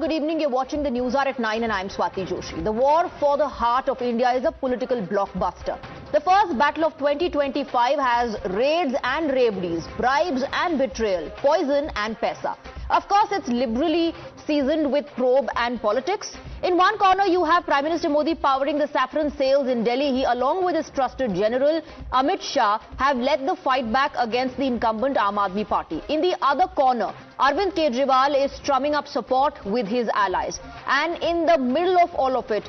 Namaskar, good evening. You're watching the News Hour at 9 and I'm Swati Joshi. The war for the heart of India is a political blockbuster. The first battle of 2025 has raids and raberies, bribes and betrayal, poison and paisa. Of course, it's liberally seasoned with probe and politics. In one corner, you have Prime Minister Modi powering the saffron sales in Delhi. He, along with his trusted general Amit Shah, have led the fight back against the incumbent Aam Aadmi Party. In the other corner, Arvind Kejriwal is strumming up support with his allies. And in the middle of all of it,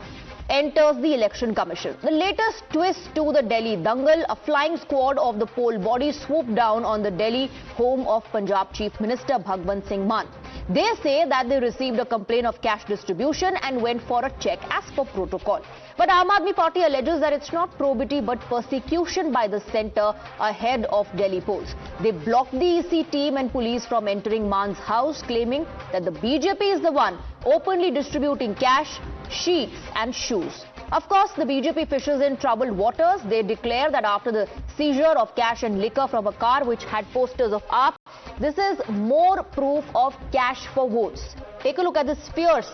enters the Election Commission. The latest twist to the Delhi dangle, a flying squad of the poll body swooped down on the Delhi home of Punjab Chief Minister Bhagwant Singh Mann. They say that they received a complaint of cash distribution and went for a check as per protocol. But Aam Aadmi Party alleges that it's not probity but persecution by the centre ahead of Delhi polls. They blocked the EC team and police from entering Mann's house, claiming that the BJP is the one openly distributing cash, sheets and shoes. Of course, the BJP fishes in troubled waters. They declare that after the seizure of cash and liquor from a car which had posters of AAP, this is more proof of cash for votes. Take a look at this fierce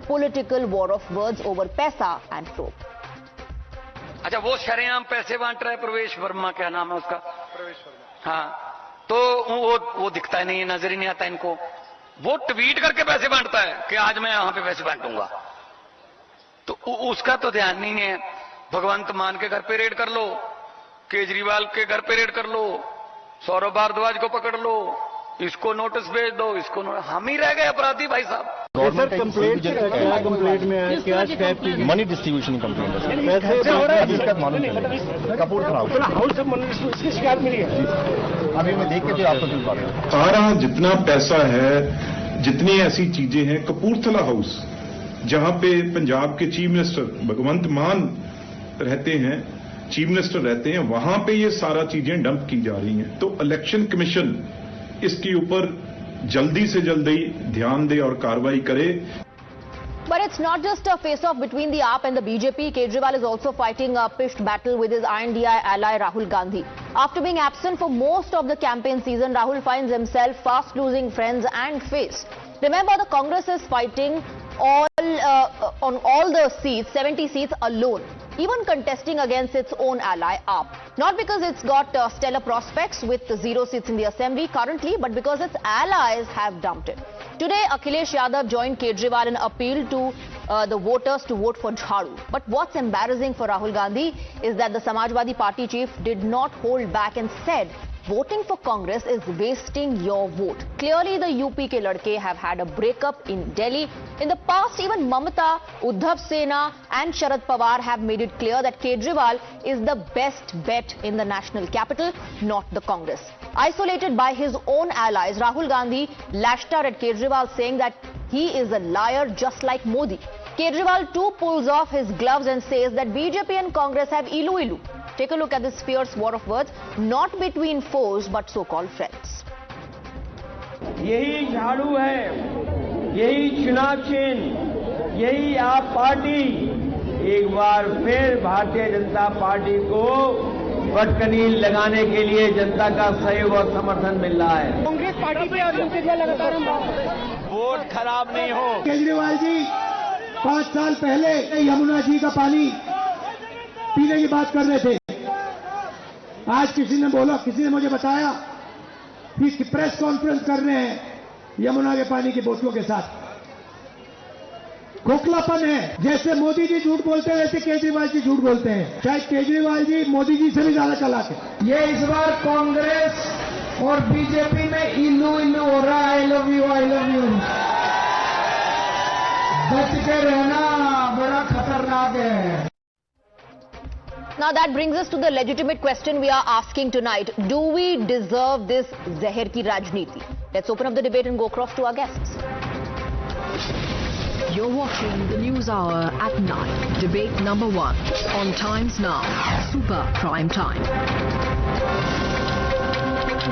political war of words over paisa and probe. अच्छा, वो शरेआम पैसे बांट रहा है प्रवेश वर्मा, क्या नाम है उसका? प्रवेश वर्मा। हाँ, तो वो दिखता ही नहीं है, नजर ही नहीं आता इनको। वो ट्वीट करके पैसे बांटता है कि आज मैं यहाँ पे पैसे बांटूंगा, तो उसका तो ध्यान नहीं है। भगवंत मान के घर पे रेड कर लो, केजरीवाल के घर पे रेड कर लो, सौरभ भारद्वाज को पकड़ लो, इसको नोटिस भेज दो, इसको हम ही रह गए अपराधी भाई साहब। कंप्लेंट में है क्या स्टेप की money distribution complaint Kapurthala house से मनी डिस्ट्रीब्यूशन की शिकायत मिली है। अभी मैं देख के जो आपको दिखा रहा हूं, सारा जितना पैसा है, जितनी ऐसी चीजें हैं, कपूरथला हाउस जहां पे पंजाब के चीफ मिनिस्टर भगवंत मान रहते हैं, चीफ मिनिस्टर रहते हैं, वहां पे ये सारा चीजें डंप की जा रही हैं। तो इलेक्शन कमीशन इसके ऊपर जल्दी से जल्दी ध्यान दे और कार्रवाई करे। But it's not just a face-off between the AAP and the BJP. Kejriwal is also fighting a pished battle with his INDI ally Rahul Gandhi. After being absent for most of the campaign season, Rahul finds himself fast losing friends and face. Remember, the Congress is fighting on all the seats, 70 seats alone, even contesting against its own ally AAP. Not because it's got stellar prospects with 0 seats in the assembly currently, but because its allies have dumped it. Today, Akhilesh Yadav joined Kejriwal and appealed to the voters to vote for Jharu. But what's embarrassing for Rahul Gandhi is that the Samajwadi Party chief did not hold back and said, voting for Congress is wasting your vote. Clearly, the UP ke ladke have had a breakup in Delhi. In the past, even Mamata, Uddhav Sena and Sharad Pawar have made it clear that Kejriwal is the best bet in the national capital, not the Congress. Isolated by his own allies, Rahul Gandhi lashed out at Kejriwal, saying that he is a liar just like Modi. Kejriwal too pulls off his gloves and says that BJP and Congress have ilu-ilu. Take a look at this fierce war of words, not between foes but so-called friends. यही झाड़ू है, यही चुनाव चिन्ह, यही आप party एक बार फिर भारतीय जनता पार्टी को बटकनी लगाने के लिए जनता का सहयोग और समर्थन मिल रहा है। कांग्रेस पार्टी पे और उनके लगातार वोट खराब नहीं हो। केजरीवाल जी 5 साल पहले यमुना जी का पानी पीने की बात कर रहे थे। आज किसी ने मुझे बताया कि प्रेस कॉन्फ्रेंस कर रहे हैं यमुना के पानी की बोतलों के साथ। खोखलापन है। जैसे मोदी जी झूठ बोलते हैं वैसे केजरीवाल जी झूठ बोलते हैं। शायद केजरीवाल जी मोदी जी से भी ज्यादा चालाक है। ये इस बार कांग्रेस और बीजेपी में इल्लू इल्लू हो रहा है। I love you, I love you. बच के रहना, बड़ा खतरनाक है। Now that brings us to the legitimate question we are asking tonight. Do we deserve this Zahir ki Rajniti? Let's open up the debate and go across to our guests. You're watching the News Hour at 9. Debate number 1 on Times Now. Super Prime Time.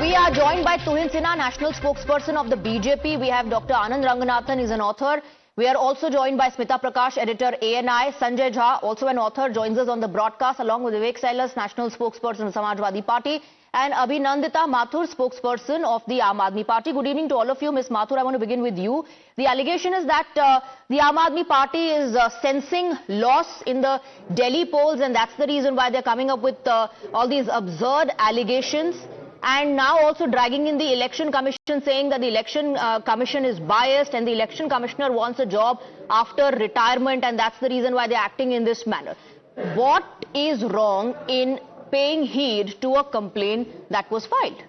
We are joined by Tuhin Sinha, national spokesperson of the BJP. We have Dr. Anand Ranganathan, he's an author. We are also joined by Smita Prakash, editor ANI. Sanjay Jha, also an author, joins us on the broadcast along with Vivek Sailors, national spokesperson of Samajwadi Party. and Abhinandita Mathur, spokesperson of the Aam Aadmi Party. Good evening to all of you. Ms. Mathur, I want to begin with you. The allegation is that the Aam Aadmi Party is sensing loss in the Delhi polls, and that's the reason why they're coming up with all these absurd allegations. And now also dragging in the election commission, saying that the election commission is biased and the election commissioner wants a job after retirement, and that's the reason why they're acting in this manner. What is wrong in paying heed to a complaint that was filed?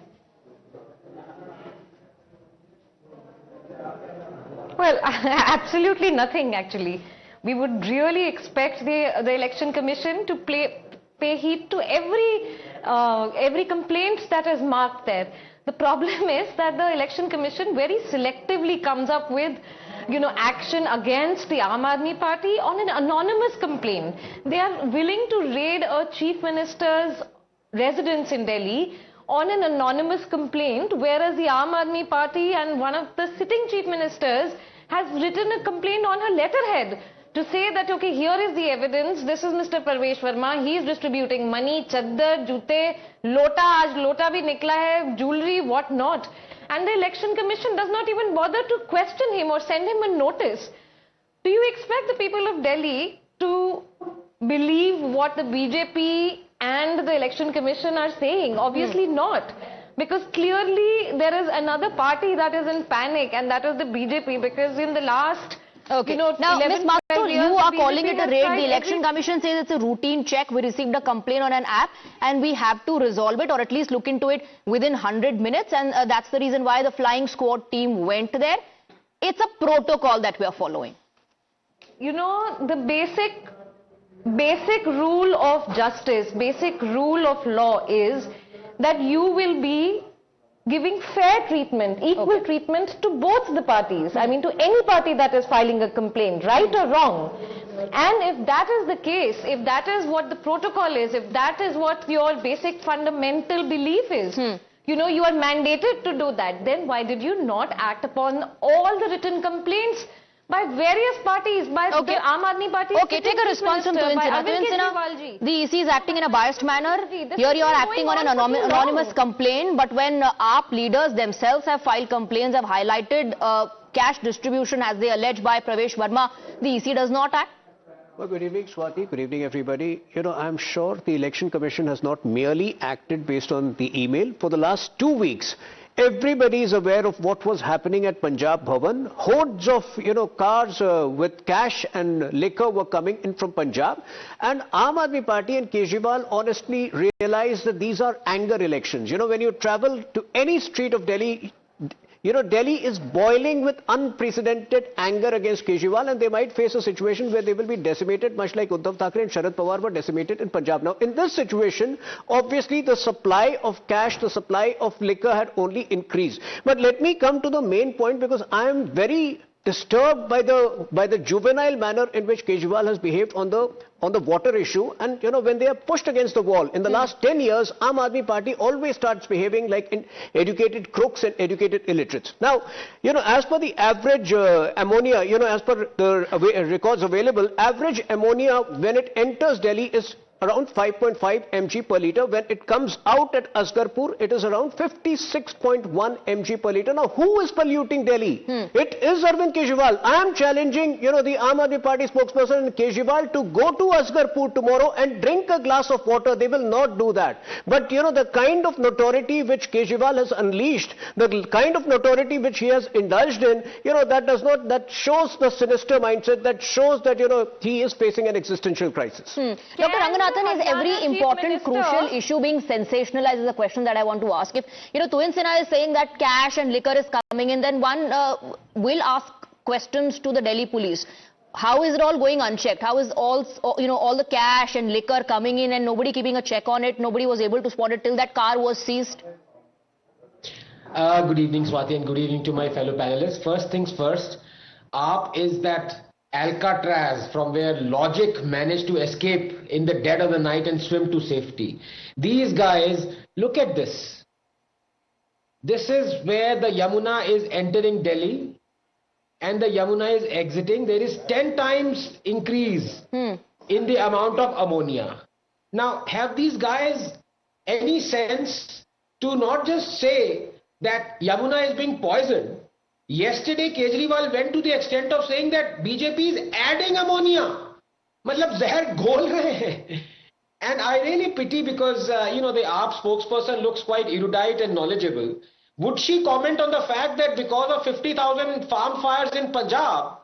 Well, absolutely nothing actually. We would really expect the election commission to pay heed to every complaint that is marked there. The problem is that the election commission very selectively comes up with, action against the Aam Aadmi Party on an anonymous complaint. They are willing to raid a chief minister's residence in Delhi on an anonymous complaint, whereas the Aam Aadmi Party and one of the sitting chief ministers has written a complaint on her letterhead to say that, okay, here is the evidence, this is Mr. Parvesh Verma, he is distributing money, chaddar, jute, lota, aaj lota bhi nikla hai, jewelry, what not. And the election commission does not even bother to question him or send him a notice. Do you expect the people of Delhi to believe what the BJP and the election commission are saying? Obviously not. Because clearly there is another party that is in panic, and that is the BJP, because in the last now, Ms. Mathur, you are calling it a raid. The election commission says it's a routine check. We received a complaint on an app and we have to resolve it, or at least look into it within 100 minutes. And that's the reason why the flying squad team went there. It's a protocol that we are following. The basic rule of justice, basic rule of law is that you will be giving fair treatment, equal treatment to both the parties. I mean, to any party that is filing a complaint, right or wrong. And if that is the case, if that is what the protocol is, if that is what your basic fundamental belief is, you are mandated to do that, then why did you not act upon all the written complaints by various parties, by the Aam Aadmi Party? Okay, take a response from Tuhin Sinha. The EC is acting in a biased manner. Here you are acting on an anonymous complaint, but when AAP leaders themselves have filed complaints, have highlighted cash distribution as they allege by Parvesh Verma, the EC does not act? Well, good evening, Swati. Good evening, everybody. I'm sure the Election Commission has not merely acted based on the email. For the last 2 weeks, everybody is aware of what was happening at Punjab Bhavan. Hordes of, cars with cash and liquor were coming in from Punjab. And Aam Aadmi Party and Kejriwal honestly realized that these are anger elections. When you travel to any street of Delhi, Delhi is boiling with unprecedented anger against Kejriwal, and they might face a situation where they will be decimated, much like Uddhav Thackeray and Sharad Pawar were decimated in Punjab. Now, in this situation, obviously the supply of cash, the supply of liquor had only increased. But let me come to the main point, because I am very disturbed by the juvenile manner in which Kejriwal has behaved on the water issue. And when they are pushed against the wall in the last 10 years, Aam Aadmi Party always starts behaving like educated crooks and educated illiterates. Now, as per the average ammonia, as per the records available, average ammonia when it enters Delhi is around 5.5 mg per litre. When it comes out at Asgarpur, it is around 56.1 mg per litre. Now, who is polluting Delhi? It is Arvind Kejriwal. I am challenging, the Aam Aadmi Party spokesperson Kejriwal to go to Asgarpur tomorrow and drink a glass of water. They will not do that. But, the kind of notoriety which Kejriwal has unleashed, the kind of notoriety which he has indulged in, that shows the sinister mindset, that shows that, he is facing an existential crisis. Dr. Ranganathan, is every important, crucial issue being sensationalized is a question that I want to ask. If, Tuhin Sinha is saying that cash and liquor is coming in, then one will ask questions to the Delhi police. How is it all going unchecked? How is all the cash and liquor coming in and nobody keeping a check on it? Nobody was able to spot it till that car was seized. Good evening, Swati, and good evening to my fellow panelists. First things first, AAP is that Alcatraz from where logic managed to escape in the dead of the night and swim to safety. These guys, look at this. This is where the Yamuna is entering Delhi and the Yamuna is exiting. There is 10 times increase in the amount of ammonia. Now, have these guys any sense to not just say that Yamuna is being poisoned. Yesterday, Kejriwal went to the extent of saying that BJP is adding ammonia. मतलब जहर घोल रहे हैं. And I really pity because, the AAP spokesperson looks quite erudite and knowledgeable. Would she comment on the fact that because of 50,000 farm fires in Punjab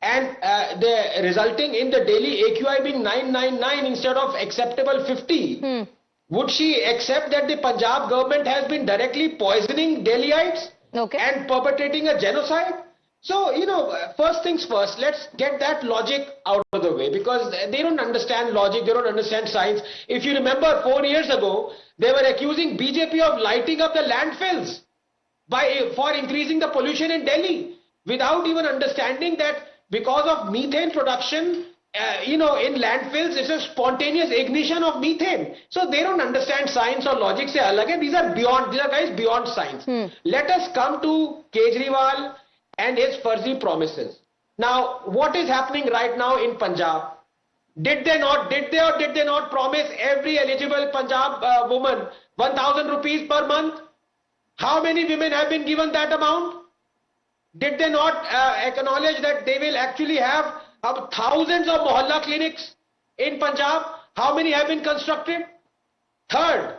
and the resulting in the daily AQI being 999 instead of acceptable 50, would she accept that the Punjab government has been directly poisoning Delhiites and perpetrating a genocide? So, first things first, let's get that logic out of the way because they don't understand logic, they don't understand science. If you remember 4 years ago, they were accusing BJP of lighting up the landfills for increasing the pollution in Delhi without even understanding that because of methane production, in landfills, it's a spontaneous ignition of methane. So they don't understand science or logic. These are guys beyond science. Let us come to Kejriwal and his fuzzy promises. Now, what is happening right now in Punjab? Did they or did they not promise every eligible Punjab woman 1,000 rupees per month? How many women have been given that amount? Did they not acknowledge that they will actually have thousands of mohalla clinics in Punjab? How many have been constructed? Third,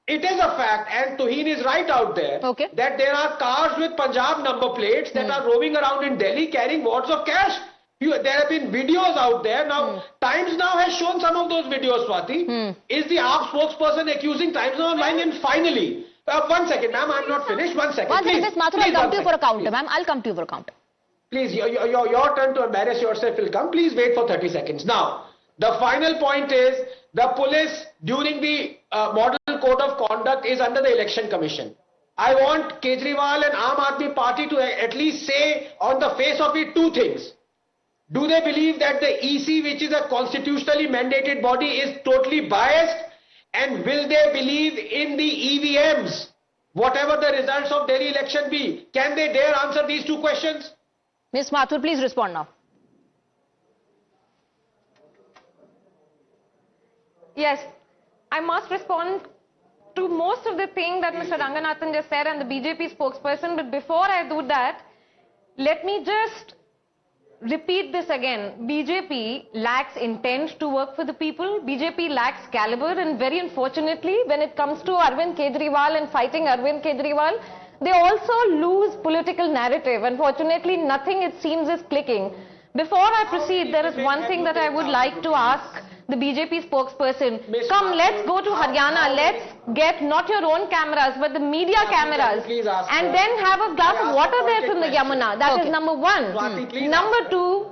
it is a fact, and Tuhin is right out there, that there are cars with Punjab number plates that are roaming around in Delhi carrying wads of cash. There have been videos out there. Now, Times Now has shown some of those videos, Swati. Is the AAP spokesperson accusing Times Now of lying? And finally, 1 second, ma'am, I'm not finished. 1 second. One second, Ms. Mathur, I'll come to you for a counter, ma'am. I'll come to you for a counter. Please, your turn to embarrass yourself will come. Please wait for 30 seconds. Now, the final point is the police during the model code of conduct is under the Election Commission. I want Kejriwal and Aam Aadmi Party to at least say on the face of it two things. Do they believe that the EC, which is a constitutionally mandated body, is totally biased? And will they believe in the EVMs? Whatever the results of Delhi election be, can they dare answer these two questions? Ms. Mathur, please respond now. Yes, I must respond to most of the thing that Mr. Ranganathan just said and the BJP spokesperson, but before I do that, let me just repeat this again. BJP lacks intent to work for the people. BJP lacks caliber, and very unfortunately, when it comes to Arvind Kejriwal and fighting Arvind Kejriwal, they also lose political narrative. Unfortunately, nothing it seems is clicking. Before I proceed, there is one thing that I would like to ask the BJP spokesperson. Come, let's go to Haryana. Let's get not your own cameras, but the media cameras, and then have a glass of water there from the Yamuna. That is number one. Number two,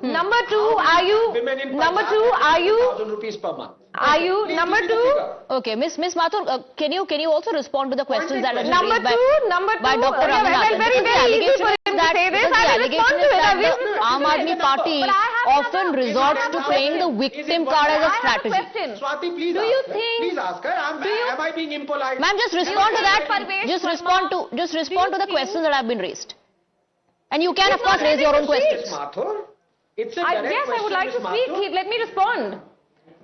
are you? Number two, are you? 1,000 rupees per month. Are you? Number two. Okay, Ms. Mathur, can you also respond to the questions that are number raised two by Dr. Ranganathan? Very easy for him to say this. I will respond to it. The Aam Aadmi Party often resorts to playing the victim card as a strategy. Swati, please do you think? Please ask her. Am I being impolite? Ma'am, just respond to that. Just respond to the questions that have been raised. And you can, of course, raise your own questions. It's a direct yes, I would like to speak. Let me respond.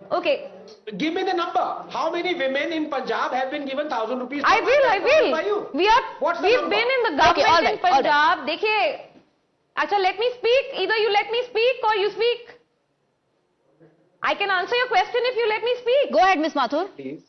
Okay. Give me the number. How many women in Punjab have been given 1,000 rupees? I will. We've been in the government in Punjab. Dekhiye, acha, let me speak. Either you let me speak or you speak. I can answer your question if you let me speak. Go ahead, Ms. Mathur. Please.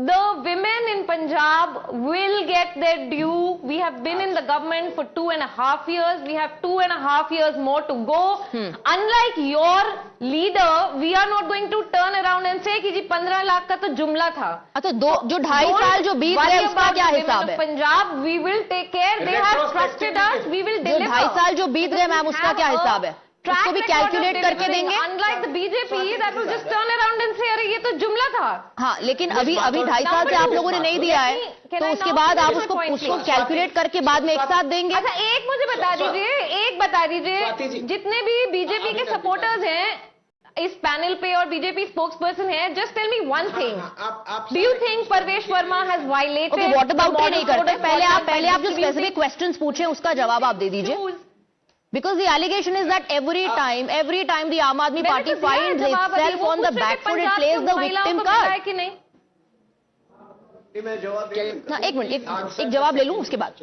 The women in Punjab will get their due. We have been in the government for 2.5 years. We have 2.5 years more to go. Unlike your leader, we are not going to turn around and say कि जी 15 लाख का तो जुमला था. अच्छा, जो 2.5 साल जो बीत गए उसका क्या हिसाब है? Punjab, we will take care. They have trusted us. We will deliver. जो 2.5 साल जो बीत गए मैम उसका क्या हिसाब है? उसको भी कैलकुलेट करके देंगे. Unlike the BJP, that will just turn around and say अरे ये तो जुमला था. हाँ, लेकिन अभी 2.5 साल से आप लोगों ने नहीं दिया है, तो उसके बाद आप उसको कैलकुलेट करके बाद में एक साथ देंगे. अच्छा, एक मुझे बता दीजिए, जितने भी बीजेपी के सपोर्टर्स हैं इस पैनल पे और बीजेपी स्पोक्सपर्सन है, just tell me one thing. Do you think Parvesh Verma has violated? What about नहीं करते. पहले आप जो स्पेसिफिक क्वेश्चंस पूछे उसका जवाब आप दे दीजिए. Because the allegation is that every time the Aam Aadmi Party finds itself on the back foot, it plays the victim card. हाँ, एक मिनट, एक जवाब ले लूं उसके बाद.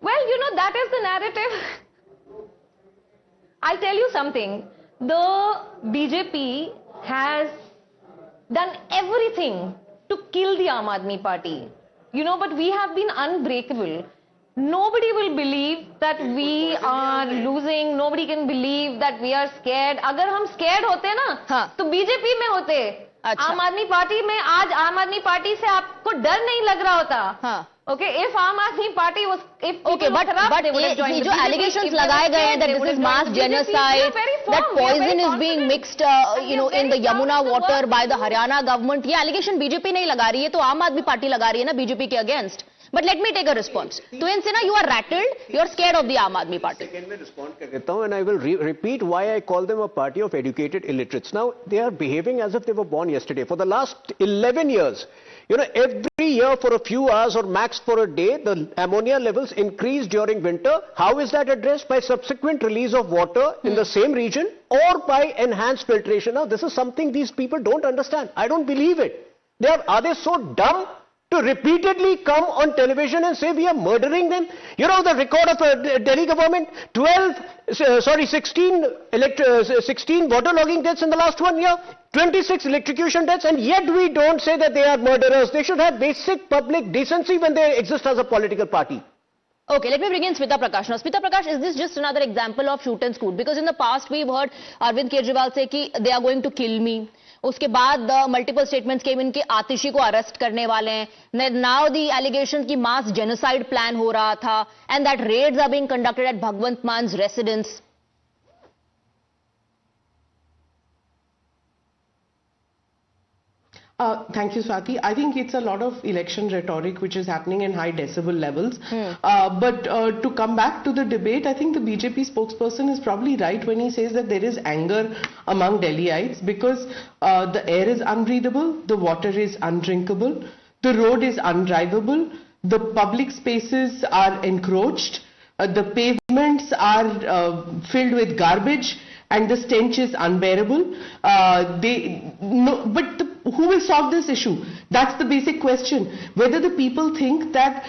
Well, you know, that is the narrative. I'll tell you something. The BJP has done everything to kill the Aam Aadmi Party. You know, but we have been unbreakable. Nobody will believe that we are losing. Nobody can believe that we are scared. अगर हम scared होते ना, हाँ. तो BJP में होते. अच्छा. आम आदमी पार्टी में आज आम आदमी पार्टी से आपको डर नहीं लग रहा होता. हाँ. Okay, if Aam Aadmi Party was, if Okay, but ये जो allegations लगाए गए हैं that this is mass genocide, that poison is being mixed, in the Yamuna water by the Haryana government, ये allegation बीजेपी नहीं लगा रही है, तो आम आदमी पार्टी लगा रही है ना बीजेपी के against. But let me take a response. Tuhin Sinha, you are rattled. You are scared of the Aam Aadmi Party. Second, मैं respond कर देता हूं, and I will repeat why I call them a party of educated illiterates. Now, they are behaving as if they were born yesterday. For the last 11 years, every year for a few hours or max for a day, the ammonia levels increase during winter. How is that addressed? By subsequent release of water in the same region or by enhanced filtration. Now, this is something these people don't understand. I don't believe it. Are they so dumb to repeatedly come on television and say we are murdering them? You know the record of Delhi government, 16 waterlogging deaths in the last 1 year, 26 electrocution deaths, and yet we don't say that they are murderers. They should have basic public decency when they exist as a political party. Okay, let me bring in Smita Prakash. Now, Smita Prakash, is this just another example of shoot and scoot? Because in the past we've heard Arvind Kejriwal say कि they are going to kill me. उसके बाद multiple statements came in कि आतिशी को arrest करने वाले हैं. Now the allegations कि mass genocide plan हो रहा था, and that raids are being conducted at Bhagwant Man's residence. Thank you, Swati. I think it's a lot of election rhetoric which is happening in high decibel levels. But to come back to the debate, I think the BJP spokesperson is probably right when he says that there is anger among Delhiites because the air is unbreathable, the water is undrinkable, the road is undrivable, the public spaces are encroached, the pavements are filled with garbage, and the stench is unbearable. Who will solve this issue? That's the basic question. Whether the people think that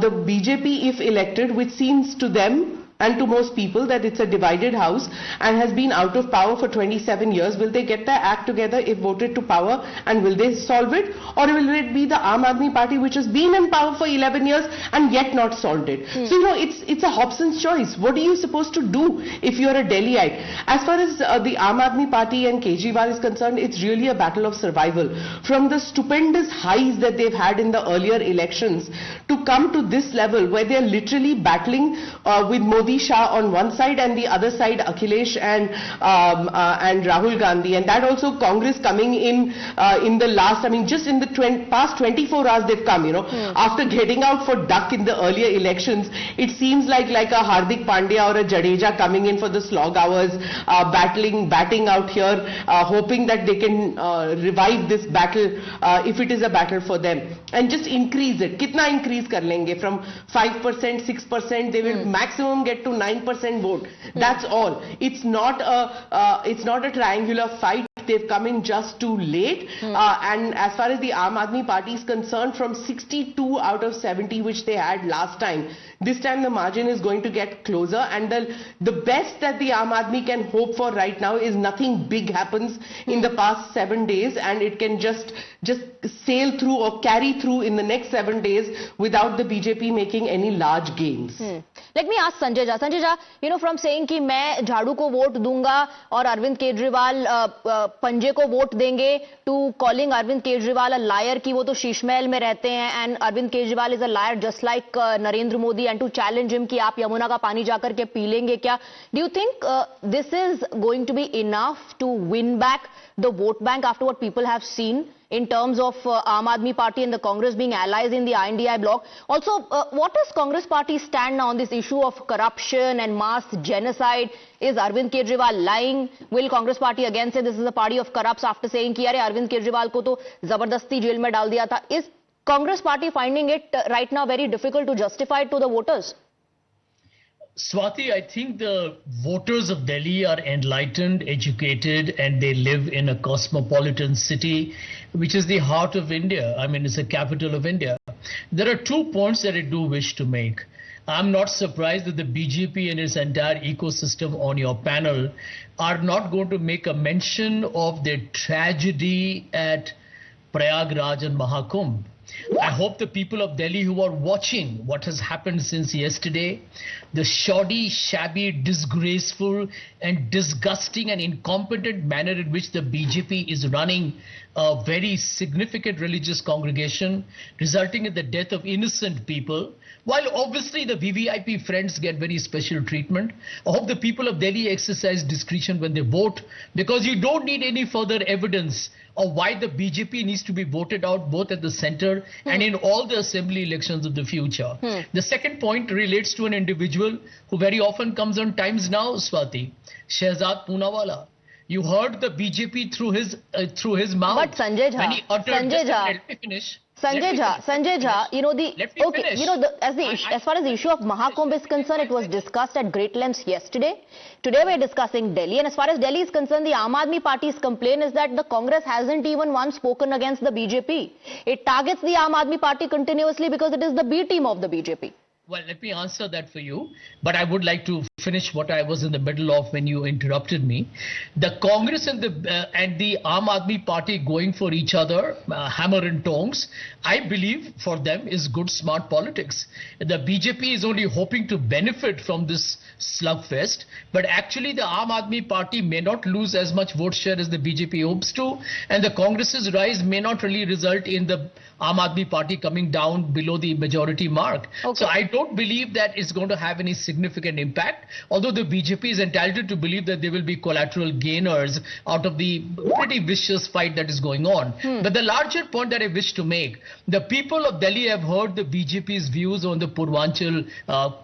the BJP, if elected, which seems to them and to most people that it's a divided house and has been out of power for 27 years, will they get their act together if voted to power, and will they solve it? Or will it be the Aam Aadmi Party which has been in power for 11 years and yet not solved it? So, it's a Hobson's choice. What are you supposed to do if you're a Delhiite? As far as the Aam Aadmi Party and Kejriwal is concerned, it's really a battle of survival. From the stupendous highs that they've had in the earlier elections to come to this level where they're literally battling with Modi Shah on one side and the other side Akhilesh and Rahul Gandhi, and that also Congress coming in the last, just in the past 24 hours they've come, after getting out for duck in the earlier elections. It seems like a Hardik Pandya or a Jadeja coming in for the slog hours, batting out here, hoping that they can revive this battle if it is a battle for them, and just increase it. Kitna increase kar lenge? From 5%, 6%, they will maximum get to 9% vote. That's all. It's not a triangular fight. They've come in just too late. And as far as the Aam Aadmi Party is concerned, from 62 out of 70 which they had last time, this time the margin is going to get closer, and the best that the Aam Aadmi can hope for right now is nothing big happens in the past 7 days, and it can just sail through or carry through in the next 7 days without the BJP making any large gains. Let me ask Sanjay Jha. Sanjay Jha, from saying कि मैं झाड़ू को vote दूंगा और अरविंद केजरीवाल पंजे को vote देंगे, to calling Arvind Kejriwal a liar कि वो तो शीश महल में रहते हैं, and Arvind Kejriwal is a liar just like Narendra Modi, and to challenge him कि आप यमुना का पानी जाकर के पी लेंगे क्या? Do you think this is going to be enough to win back the vote bank after what people have seen in terms of Aam Aadmi Party and the Congress being allies in the INDI bloc? Also, what does Congress Party stand now on this issue of corruption and mass genocide? Is Arvind Kejriwal lying? Will Congress Party again say this is a party of corrupts after saying कि अरे Arvind Kejriwal को तो जबरदस्ती jail में डाल दिया था? Is Congress Party finding it right now very difficult to justify it to the voters? Swati, I think the voters of Delhi are enlightened, educated, and they live in a cosmopolitan city, which is the heart of India. I mean, it's the capital of India. There are 2 points that I do wish to make. I'm not surprised that the BJP and its entire ecosystem on your panel are not going to make a mention of the tragedy at Prayagraj and Mahakumbh. I hope the people of Delhi who are watching what has happened since yesterday, the shoddy, shabby, disgraceful and disgusting and incompetent manner in which the BJP is running a very significant religious congregation, resulting in the death of innocent people, while obviously the VVIP friends get very special treatment. I hope the people of Delhi exercise discretion when they vote, because you don't need any further evidence of why the BJP needs to be voted out both at the center and in all the assembly elections of the future. The second point relates to an individual who very often comes on Times Now, Swati, Shehzad Poonawalla. You heard the BJP through his mouth. But Sanjay Jha, when he uttered Sanjay this, Sanjay Jha, you know as far as the issue of Mahakumbh is concerned, it was discussed at great lengths yesterday. Today we're discussing Delhi, and as far as Delhi is concerned, the Aam Aadmi Party's complaint is that the Congress hasn't even once spoken against the BJP. It targets the Aam Aadmi Party continuously because it is the B team of the BJP. Well, let me answer that for you, but I would like to finish what I was in the middle of when you interrupted me. The Congress and the Aam Aadmi Party going for each other, hammer and tongs, I believe for them is good, smart politics. The BJP is only hoping to benefit from this slugfest, but actually the Aam Aadmi Party may not lose as much vote share as the BJP hopes to, and the Congress's rise may not really result in the Aam Aadmi Party coming down below the majority mark. Okay. So I don't believe that it's going to have any significant impact, although the BJP is entitled to believe that they will be collateral gainers out of the pretty vicious fight that is going on. But the larger point that I wish to make, the people of Delhi have heard the BJP's views on the Purvanchal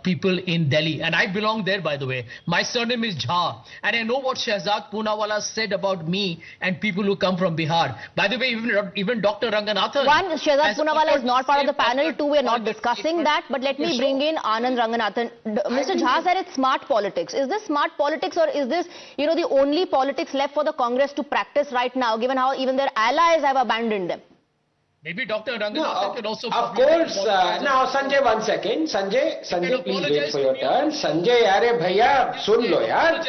people in Delhi, and I belong there, by the way. My surname is Jha, and I know what Shehzad Poonawalla said about me and people who come from Bihar. By the way, even Dr. Ranganathan. One, Shehzad Poonawalla is not part of the panel. Two, we are not discussing that. But let me bring in Anand Ranganathan. Mr. Jha said it's smart politics. Is this smart politics, or is this, the only politics left for the Congress to practice right now, given how even their allies have abandoned them? Maybe Dr. Ranganathan can also... Of course. Now, Sanjay, 1 second. Sanjay, please wait for your turn. Sanjay, yaar bhaiya, sun lo yaar.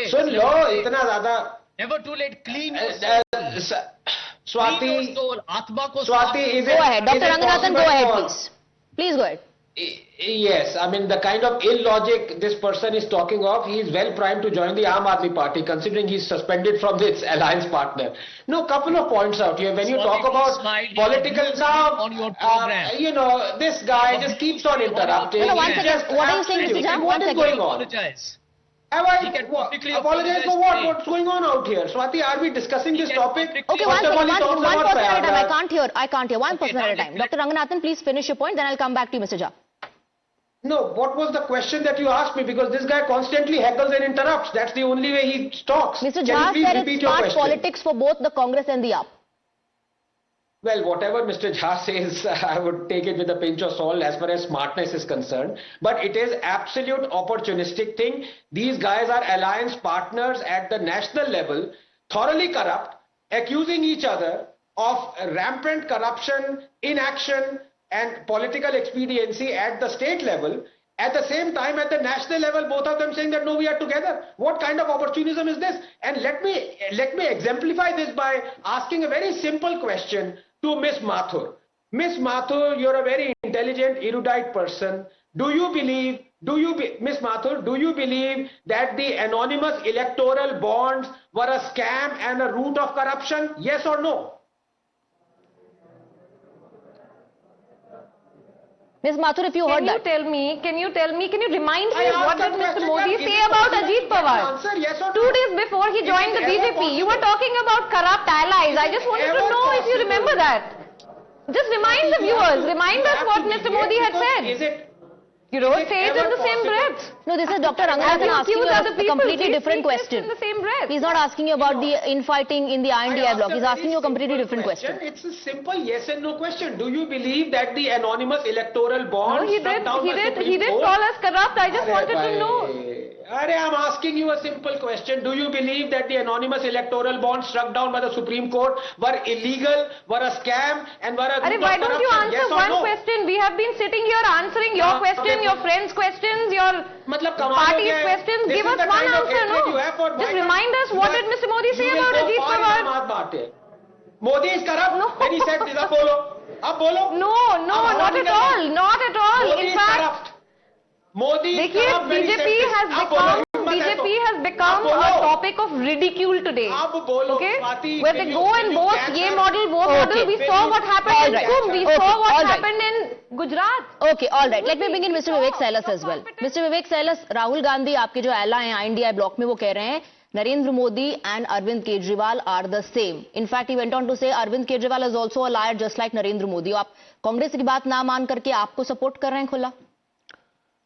Sun lo, itna zyada... Never too late, clean Swati, Swati, go ahead. Dr. Ranganathan, go ahead, please. Please go ahead. Yes, I mean the kind of illogic this person is talking of, he is well primed to join the Aam Aadmi Party, considering he's suspended from its alliance partner. No, couple of points out here. When you talk about political now, this guy just keeps on interrupting. No, one second. What are you saying, Mr. Jha? What is going on? Apologize for what? What's going on out here? Swati, are we discussing this topic? Okay, one person at a time. I can't hear. One person at a time. Dr. Ranganathan, please finish your point, then I'll come back to you, Mr. Jha. No, what was the question that you asked me? Because this guy constantly heckles and interrupts. That's the only way he talks. Mr. Jha said it's smart politics for both the Congress and the AAP. Well, whatever Mr. Jha says, I would take it with a pinch of salt as far as smartness is concerned. But it is absolute opportunistic thing. These guys are alliance partners at the national level, thoroughly corrupt, accusing each other of rampant corruption, inaction, and political expediency at the state level. At the same time, at the national level, both of them saying that no, we are together. What kind of opportunism is this? And let me exemplify this by asking a very simple question to Miss Mathur. Miss Mathur, you're a very intelligent, erudite person. Miss Mathur, do you believe that the anonymous electoral bonds were a scam and a root of corruption? Yes or no? Ms. Mathur, if you heard that. Can you remind me what did Mr. Modi say about Ajit Pawar? 2 days before he joined the BJP, you were talking about corrupt allies. I just wanted to know if you remember that. Just remind the viewers, remind us what Mr. Modi had said. You don't say it in the same breath. No, this is Dr. Ranganathan asking you a completely different question. In the same breath. He's not asking you about the infighting in the INDI block. He's asking you a completely different question. It's a simple yes and no question. Do you believe that the anonymous electoral bond No, he did call us corrupt. I just wanted to know. I'm asking you a simple question. Do you believe that the anonymous electoral bonds struck down by the Supreme Court were illegal, were a scam, and were a Why don't you answer yes one no? question? We have been sitting here answering your question, your friends' questions, your party's questions. Give us one answer, no? Just remind us, what did Mr. Modi say about Ajit Pawar? Modi is corrupt. No. When he said this, bolo. No, not at all. Not at all. Modi In fact, BJP has become a topic of ridicule today. Okay? Where they go and boast, ye model, wo model. We saw what happened in Kumbh. We saw what happened in Gujarat. Okay, all right. Let me bring in Mr. Vivek Sailas as well. Mr. Vivek Sailas, Rahul Gandhi, आपके जो ally हैं INDI block में, वो कह रहे हैं Narendra Modi and Arvind Kejriwal are the same. In fact, he went on to say Arvind Kejriwal is also a liar just like Narendra Modi. आप कांग्रेस की बात ना मान करके आपको सपोर्ट कर रहे हैं खुला?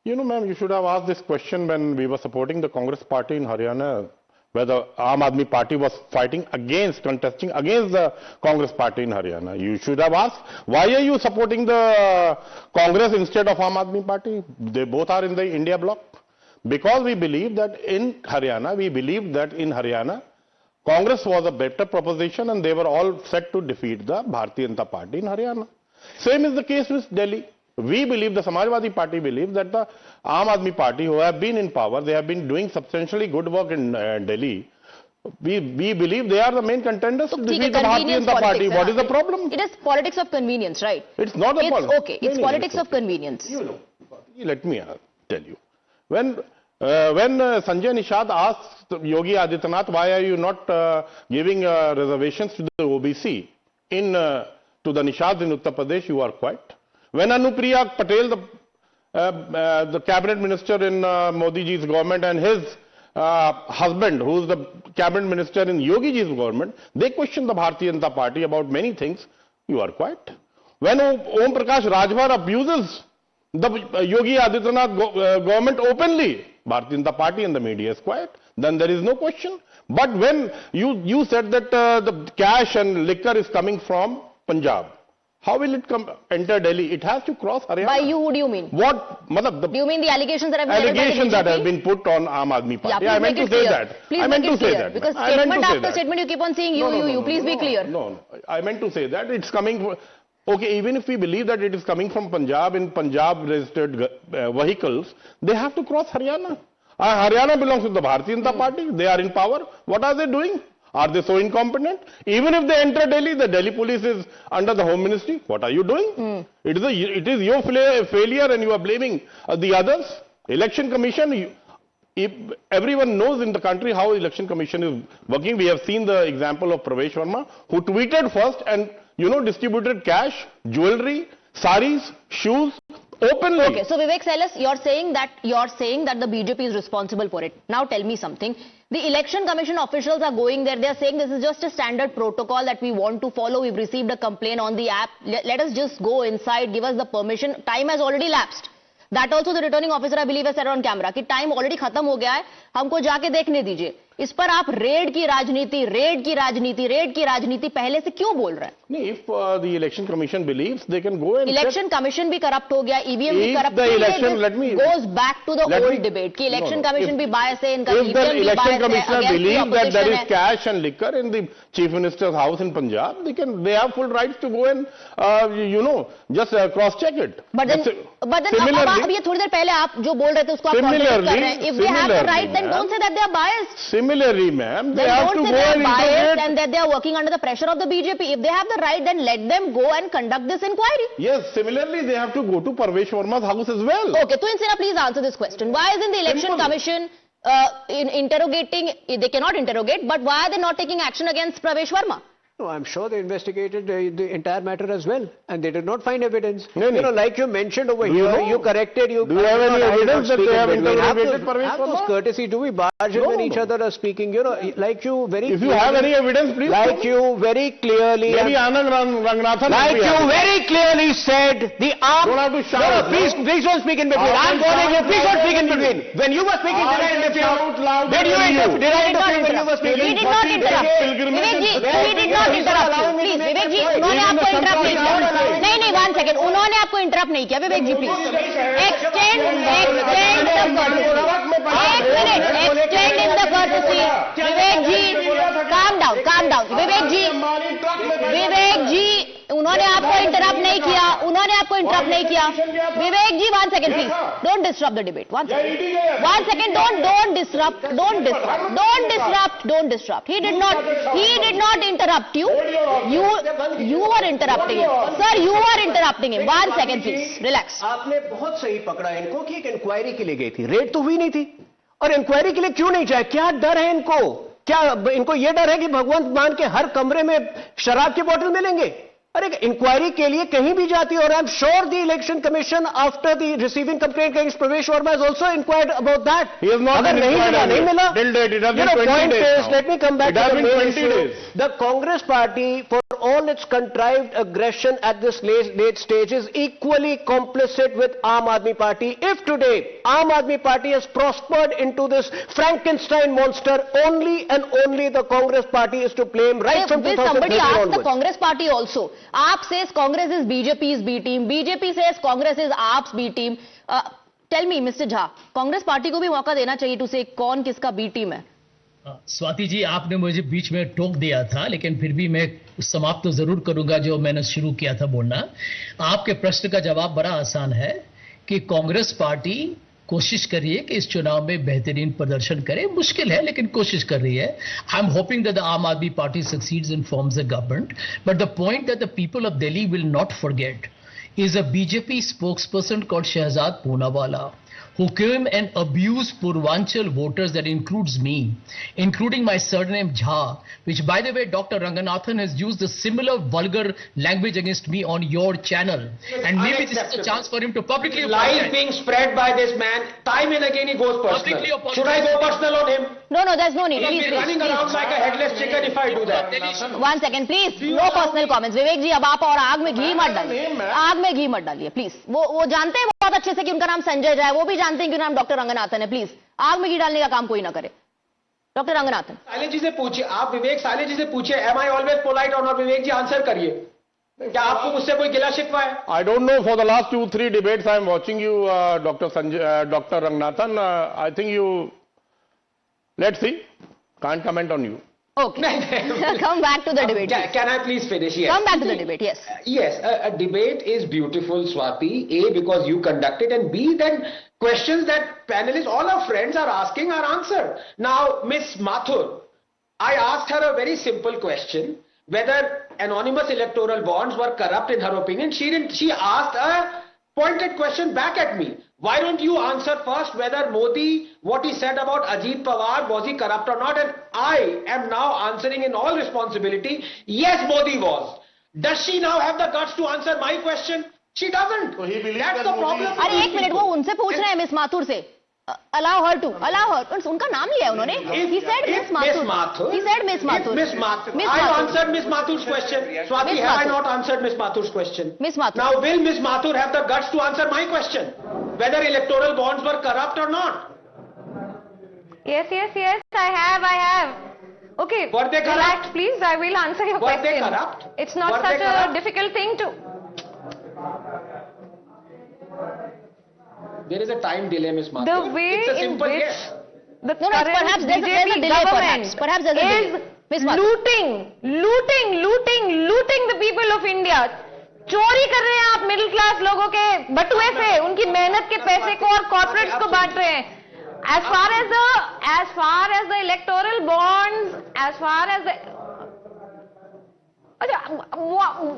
You know, ma'am, you should have asked this question when we were supporting the Congress party in Haryana, where the Aam Aadmi party was contesting against the Congress party in Haryana. You should have asked, why are you supporting the Congress instead of Aam Aadmi party? They both are in the India bloc. Because we believe that in Haryana, Congress was a better proposition and they were all set to defeat the Bharatiya Janata Party in Haryana. Same is the case with Delhi. We believe, the Samajwadi Party believes that the Aam Aadmi Party, who have been in power, they have been doing substantially good work in Delhi. We believe they are the main contenders to defeat the Bharatiya Janata Party. What is the problem? It is politics of convenience, right? It's not a politics. Okay, it's politics of convenience. You know, let me tell you. When Sanjay Nishad asked Yogi Adityanath, why are you not giving reservations to the OBC to the Nishads in Uttar Pradesh, you are quiet. When Anupriya Patel, the cabinet minister in Modi ji's government, and his husband, who is the cabinet minister in Yogi ji's government, they questioned the Bharatiya Janata Party about many things, you are quiet. When Om Prakash Rajbhar abuses the Yogi Adityanath government openly, Bharatiya Janata Party and the media is quiet, then there is no question. But when you said that the cash and liquor is coming from Punjab, how will it enter Delhi? It has to cross Haryana. By you, who do you mean? What? Do you mean the allegations that have been allegations that have been put on Aam Aadmi Party? Yeah, I meant to say that. Please I meant to say that. Because statement after statement you keep on saying you. Please be clear. No. I meant to say that it's coming. Okay, even if we believe that it is coming from Punjab in Punjab registered vehicles, they have to cross Haryana. Haryana belongs to the Bharatiya Janata Party. They are in power. What are they doing? Are they so incompetent? Even if they enter Delhi, the Delhi police is under the Home Ministry. What are you doing? It is your failure and you are blaming the others. Election Commission, everyone knows in the country how Election Commission is working. We have seen the example of Pravesh Verma, who tweeted first and, distributed cash, jewelry, saris, shoes, openly. Okay, so Vivek Sailas, you're saying that the BJP is responsible for it. Now tell me something. The Election Commission officials are going there. They are saying this is just a standard protocol that we want to follow. We've received a complaint on the app. Let us just go inside, give us the permission. Time has already lapsed. That also the returning officer, I believe, has said on camera कि time already खत्म हो गया है, हमको जाके देखने दीजिए. इस पर आप रेड की राजनीति पहले से क्यों बोल रहे हैं? नहीं, if the Election Commission believes, they can go and Election Commission भी corrupt हो गया, EVM भी corrupt हो गया. Goes back to the old debate कि Election Commission भी bias है, इनका EVM भी bias है. If the Election Commissioner believes that there is cash and liquor in the Chief Minister's house in Punjab, they have full rights to go and just cross-check it. But then अब ये थोड़ी देर पहले आप जो बोल रहे थे उसको आप कर रहे हैं. If they have the right, then don't say that they are biased. Similarly, ma'am, they have to go and biased and that they are working under the pressure of the BJP. If they have the right, then let them go and conduct this inquiry. Yes, similarly, they have to go to Parvesh Verma's house as well. Okay, Tuhin Sinha, please answer this question. Why isn't the Election Commission interrogating? They cannot interrogate, but why are they not taking action against Pravesh Verma? No, I'm sure they investigated the entire matter as well, and they did not find evidence. No, no. You know, like you mentioned over Do here, you know? you corrected. You Do you have any evidence that they have interrogated Parvez Have those Verma? courtesy. Do we barge in when each other are speaking? You know, like you very. If you have any evidence, please. Like you very clearly. Maybe Anand Ranganathan. Like you very clearly said, the arm. Don't have to shout. Please don't speak in between. I'm warning you. Please don't speak in between. When you were speaking, did I interfere? Did you interfere? Did I interfere when you were speaking? He did not interrupt. Vivek ji, he did not interrupt you. Please, Vivek ji, उन्होंने आपको interrupt नहीं किया. नहीं, 1 second. उन्होंने आपको interrupt नहीं किया. Vivek ji, please. Extend the courtesy. Extend in the courtesy. Vivek ji, calm down. Vivek ji, उन्होंने आपको इंटरप्ट नहीं किया. Vivek ji, 1 second, please. Don't disrupt the debate. 1 second. Don't disrupt. He did not interrupt you. You were interrupting him. Sir, you are interrupting him. 1 second, please. Relax. आपने बहुत सही पकड़ा इनको कि एक इंक्वायरी के लिए गई थी. रेड तो हुई नहीं थी. और इंक्वायरी के लिए क्यों नहीं जाए? क्या डर है इनको? क्या इनको ये डर है कि भगवंत मान के हर कमरे में शराब की बोतल मिलेंगे? अरे इंक्वायरी के लिए कहीं भी जाती है. और I am sure the election commission after the receiving complaint against Pravesh Verma has also inquired about that. अगर नहीं मिला point is, let me come back to the main issue. The Congress party, for all its contrived aggression at this late stage, is equally complicit with Aam Aadmi Party. If today Aam Aadmi Party has prospered into this Frankenstein monster, only and only the Congress party is to blame right from 2013 somebody asked onwards. the Congress party also. AAP says Congress is BJP's B team. BJP says Congress is AAP's B team. Tell me, Mr. Jha, Congress party को भी मौका देना चाहिए to say कौन किसका B team है. स्वाति जी, आपने मुझे बीच में टोक दिया था, लेकिन फिर भी मैं समाप्त तो जरूर करूंगा जो मैंने शुरू किया था बोलना. आपके प्रश्न का जवाब बड़ा आसान है कि कांग्रेस पार्टी कोशिश कर रही है कि इस चुनाव में बेहतरीन प्रदर्शन करे. मुश्किल है, लेकिन कोशिश कर रही है. I am hoping that the आम आदमी party succeeds in forms a government, but the point that the people of Delhi will not forget is a BJP spokesperson called Shehzad Poonawala, who came and abused Purvanchal voters, that includes me, including my surname Jha, which by the way Dr. Ranganathan has used a similar vulgar language against me on your channel, and maybe this is a chance for him to publicly lies apologize. being spread by this man. Time and again he goes personal. Should I go personal on him? No, there's no need. He'll be running around like a headless chicken if I do that. 1 second, please. No personal comments. विवेक जी, अब आप और आग में घी मत डालिए. Please. वो जानते हैं बहुत अच्छे से कि उनका नाम संजय झा है. वो भी जानते हैं कि उनका नाम डॉक्टर रंगनाथन है. प्लीज आग में घी डालने का काम कोई ना करे. डॉक्टर रंगनाथन, साले जी से पूछिए. आप विवेक साले जी से पूछिए, एम आई ऑलवेज पोलाइट और विवेक जी आंसर करिए. क्या आपको मुझसे कोई गिला शिकवा है? I don't know. For the last 2-3 debates, I am watching you, Dr. Ranganathan. I think you. Let's see. Can't comment on you. Okay. Come back to the debate. Can I please finish? Yes. Come back to the debate. Yes. Yes, a debate is beautiful, Swati. A, because you conduct it, and B, then questions that panelists, all our friends are asking are answered. Now, Miss Mathur, I asked her a very simple question, whether anonymous electoral bonds were corrupt in her opinion. She asked a pointed question back at me. Why don't you answer first whether Modi, what he said about Ajit Pawar, was he corrupt or not? And I am now answering in all responsibility, yes, Modi was. Does she now have the guts to answer my question? She doesn't. So he believes that's the problem. अरे एक minute, वो उनसे पूछ रहे हैं miss Mathur से. Allow her. उनका नाम लिया है उन्होंने. He said Miss Mathur. He said Miss Mathur. Miss Mathur. I answered Miss Mathur's question. Swati, have I not answered Miss Mathur's question? Miss Mathur. Now, will Miss Mathur have the guts to answer my question? Whether electoral bonds were corrupt or not? Yes, I have. Okay, were they corrupt? Relax, please. I will answer your question. Were they corrupt? It's not such a difficult thing to. There is a time delay, Miss Mathur. The way it's a in simple which yes. the perhaps there's a delay. Perhaps there's a delay. Is looting the people of India. चोरी कर रहे हैं आप middle class लोगों के बटुए से, उनकी मेहनत के पैसे को और कॉर्पोरेट्स को बांट रहे हैं. As far as the electoral bonds,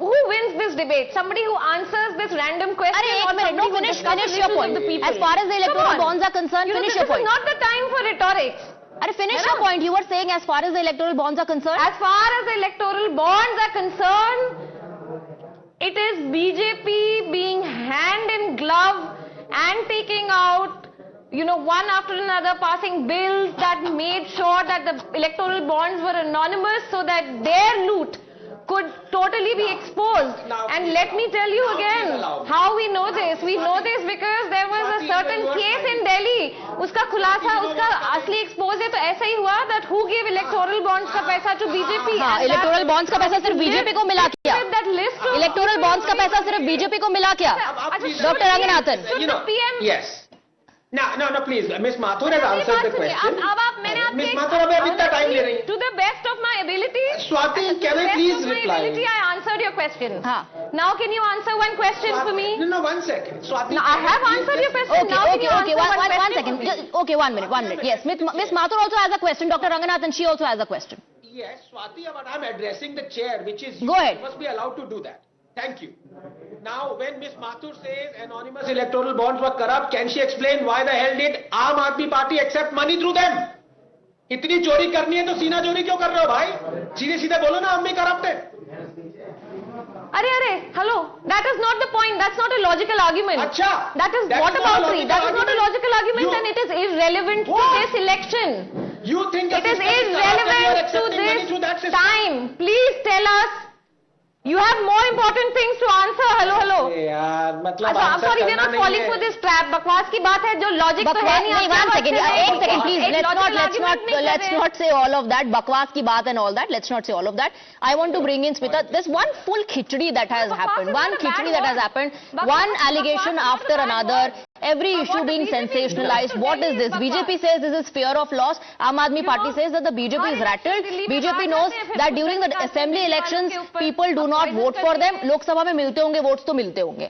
who wins this debate? Somebody who answers this random question. Finish your point. As far as the electoral bonds are concerned, finish your point. This is not the time for rhetorics. Finish your point. You were saying as far as the electoral bonds are concerned? As far as the electoral bonds are concerned, it is BJP being hand in glove and taking out, one after another, passing bills that made sure that the electoral bonds were anonymous so that their loot could totally be exposed. And let me tell you again how we know this. We know this because there was a certain case in Delhi. Uska khulasa, uska asli expose hai, to aisa hi hua that who gave electoral bonds ka paisa to BJP. Electoral bonds ka paisa sirf BJP ko mila kya? That list of Electoral bonds ka paisa sirf BJP ko mila kya? Dr. Ranganathan. Yes. No, please. Miss Mathur has answered the question. Miss Mathur, abhi itna time le rahi hai. To the best of my ability. Swati, can I please reply? I answered your question. Now can you answer one question for me? No, 1 second. Swati. No, I have answered your question. Okay. One second. Okay, 1 minute. Yes, Miss Mathur also has a question. Dr. Ranganathan, she also has a question. Yes, Swati, but I'm addressing the chair, which is Go ahead. You must be allowed to do that. Thank you. Now, when Miss Mathur says anonymous electoral bonds were corrupt, can she explain why the hell did Aam Aadmi Party accept money through them? इतनी चोरी करनी है तो सीना चोरी क्यों कर रहे हो भाई? सीधे बोलो ना हम भी corrupt है. Hello. That is not the point. That's not a logical argument. Achha. That is what about three? That is not a logical argument and it is irrelevant to this election. You think it is irrelevant to this time. Please tell us. You have more important things to answer. Hello. I'm sorry, we're not falling for this trap. बकवास की बात है जो logic तो है नहीं. One second, please. Let's not say all of that. बकवास की बात and all that. Let's not say all of that. I want to bring in Smita. There's one full khichdi that has happened. One allegation after another. Every issue being sensationalized. What is this? BJP says this is fear of loss. Aam Aadmi Party says that the BJP is rattled. BJP knows that during the assembly elections, people do not vote for them. Lok Sabha में मिलते होंगे, votes तो मिलते होंगे.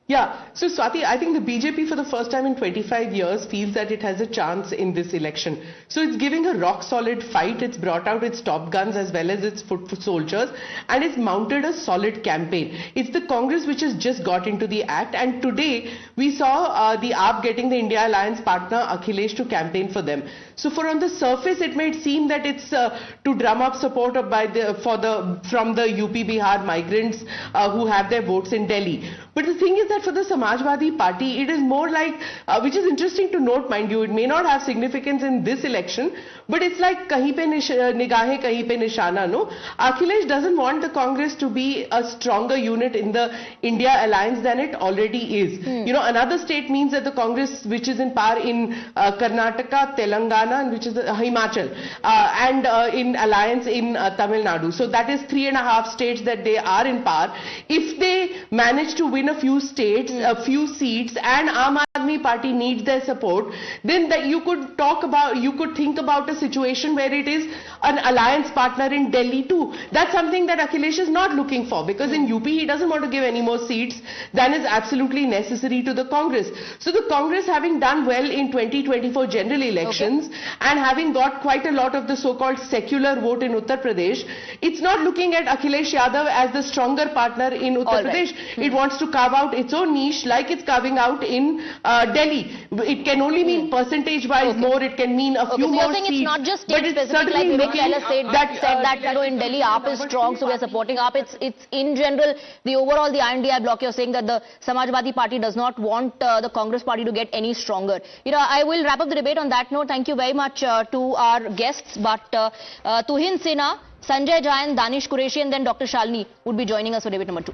Yeah, so Swati, I think the BJP for the first time in 25 years feels that it has a chance in this election. So it's giving a rock solid fight. It's brought out its top guns as well as its foot soldiers and it's mounted a solid campaign. It's the Congress which has just got into the act and today we saw the AAP getting the India Alliance partner Akhilesh to campaign for them. So on the surface it might seem that it's to drum up support from the UP Bihar migrants who have their votes in Delhi. But the thing is that for the Samajwadi Party, it is more like, which is interesting to note, mind you, it may not have significance in this election, but it's like kahin pe nigahe, kahin pe nishana, no? Akhilesh doesn't want the Congress to be a stronger unit in the India alliance than it already is. Another state means that the Congress, which is in power in Karnataka, Telangana, which is Himachal, and in alliance in Tamil Nadu. So that is 3.5 states that they are in power. If they manage to win a few states, a few seats, and Aam Aadmi Party needs their support, then you could think about a situation where it is an alliance partner in Delhi too. That's something that Akhilesh is not looking for because in UP he doesn't want to give any more seats than is absolutely necessary to the Congress. So the Congress, having done well in 2024 general elections and having got quite a lot of the so-called secular vote in Uttar Pradesh, it's not looking at Akhilesh Yadav as the stronger partner in Uttar Pradesh. It wants to carve out its own niche like it's carving out in Delhi. It can only mean percentage-wise more, it can mean a few more seats. It's not just state-specific, like Vivek Kailash said that in Delhi AAP is strong, so we are supporting AAP. It's in general, the INDI bloc, you're saying that the Samajwadi Party does not want the Congress Party to get any stronger. I will wrap up the debate on that note. Thank you very much to our guests, but Tuhin Sinha, Sanjay Jain, Danish Qureshi and then Dr. Shalini would be joining us for debate number 2.